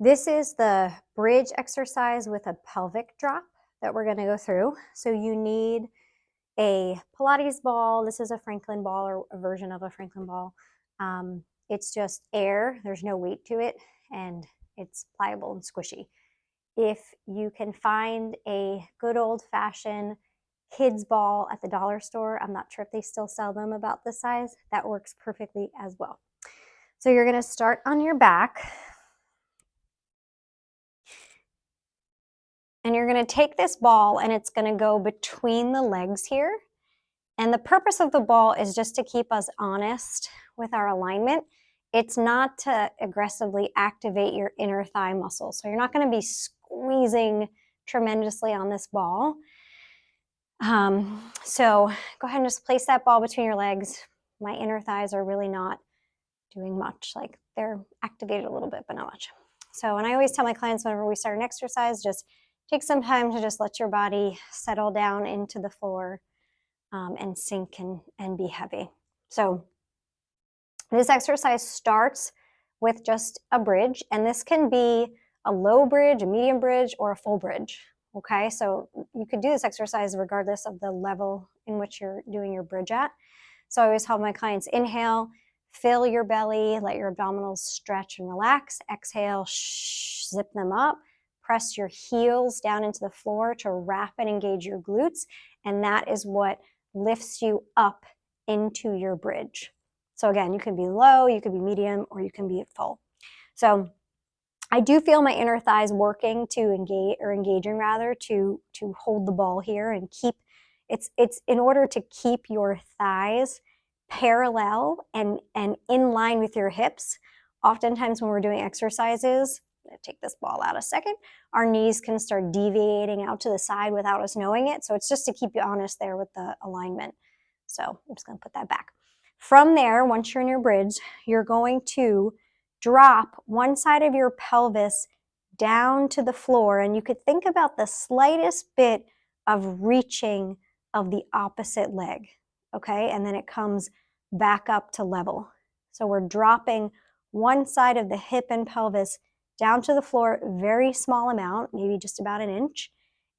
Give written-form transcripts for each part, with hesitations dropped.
This is the bridge exercise with a pelvic drop that we're going to go through. So you need a Pilates ball. This is a Franklin ball or a version of a Franklin ball. It's just air. There's no weight to it, and it's pliable and squishy. If you can find a good old-fashioned kids ball at the dollar store, I'm not sure if they still sell them about this size, that works perfectly as well. So you're going to start on your back. And you're going to take this ball and it's going to go between the legs here. And the purpose of the ball is just to keep us honest with our alignment. It's not to aggressively activate your inner thigh muscles. So you're not going to be squeezing tremendously on this ball. So go ahead and just place that ball between your legs. My inner thighs are really not doing much. Like they're activated a little bit, but not much. So, and I always tell my clients whenever we start an exercise, just take some time to just let your body settle down into the floor and sink and be heavy. So this exercise starts with just a bridge, and this can be a low bridge, a medium bridge, or a full bridge. Okay, so you could do this exercise regardless of the level in which you're doing your bridge at. So I always help my clients inhale, fill your belly, let your abdominals stretch and relax. Exhale, zip them up. Press your heels down into the floor to wrap and engage your glutes. And that is what lifts you up into your bridge. So again, you can be low, you could be medium, or you can be at full. So I do feel my inner thighs working to engaging to hold the ball here and keep, it's in order to keep your thighs parallel and in line with your hips. Oftentimes when we're doing exercises, I'm going to take this ball out a second, our knees can start deviating out to the side without us knowing it. So it's just to keep you honest there with the alignment. So I'm just going to put that back. From there, once you're in your bridge, you're going to drop one side of your pelvis down to the floor, and you could think about the slightest bit of reaching of the opposite leg, okay? And then it comes back up to level. So we're dropping one side of the hip and pelvis down to the floor, very small amount, maybe just about an inch,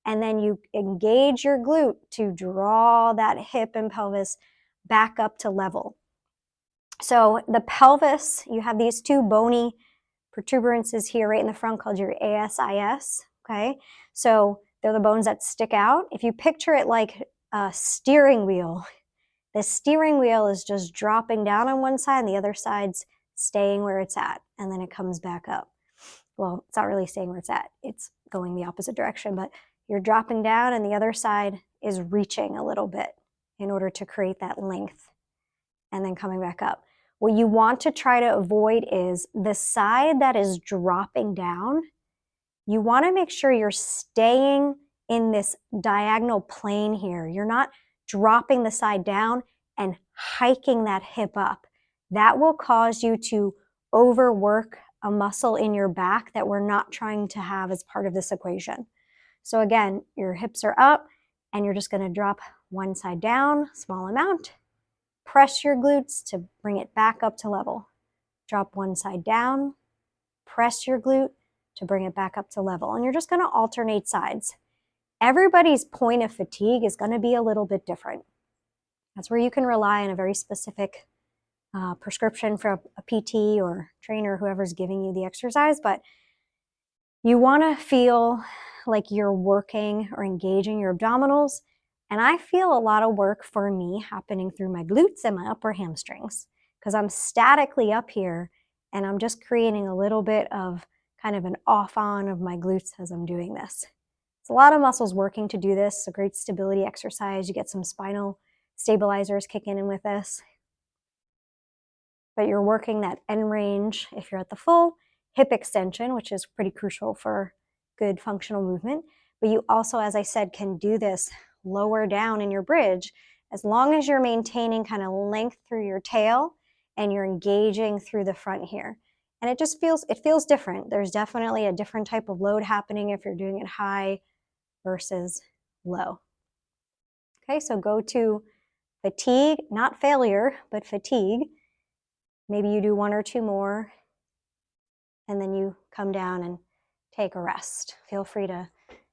and then you engage your glute to draw that hip and pelvis back up to level. So the pelvis, you have these two bony protuberances here right in the front called your ASIS, okay? So they're the bones that stick out. If you picture it like a steering wheel, the steering wheel is just dropping down on one side and the other side's staying where it's at, and then it comes back up. Well, it's not really staying where it's at. It's going the opposite direction, but you're dropping down and the other side is reaching a little bit in order to create that length and then coming back up. What you want to try to avoid is the side that is dropping down. You want to make sure you're staying in this diagonal plane here. You're not dropping the side down and hiking that hip up. That will cause you to overwork a muscle in your back that we're not trying to have as part of this equation. So again, your hips are up and you're just going to drop one side down, small amount. Press your glutes to bring it back up to level. Drop one side down, press your glute to bring it back up to level. And you're just going to alternate sides. Everybody's point of fatigue is going to be a little bit different. That's where you can rely on a very specific prescription for a PT or trainer, whoever's giving you the exercise. But you want to feel like you're working or engaging your abdominals. And I feel a lot of work for me happening through my glutes and my upper hamstrings because I'm statically up here and I'm just creating a little bit of kind of an off-on of my glutes as I'm doing this. It's a lot of muscles working to do this. It's a great stability exercise. You get some spinal stabilizers kicking in with this. But you're working that end range if you're at the full, hip extension, which is pretty crucial for good functional movement. But you also, as I said, can do this lower down in your bridge as long as you're maintaining kind of length through your tail and you're engaging through the front here. And it just feels different. There's definitely a different type of load happening if you're doing it high versus low. Okay, so go to fatigue, not failure, but fatigue. Maybe you do one or two more. and then you come down and take a rest. Feel free to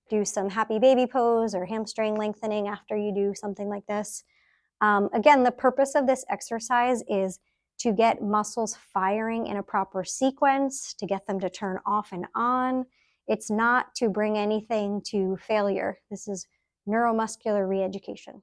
do some happy baby pose or hamstring lengthening after you do something like this. Again, the purpose of this exercise is to get muscles firing in a proper sequence, to get them to turn off and on. It's not to bring anything to failure. This is neuromuscular re-education.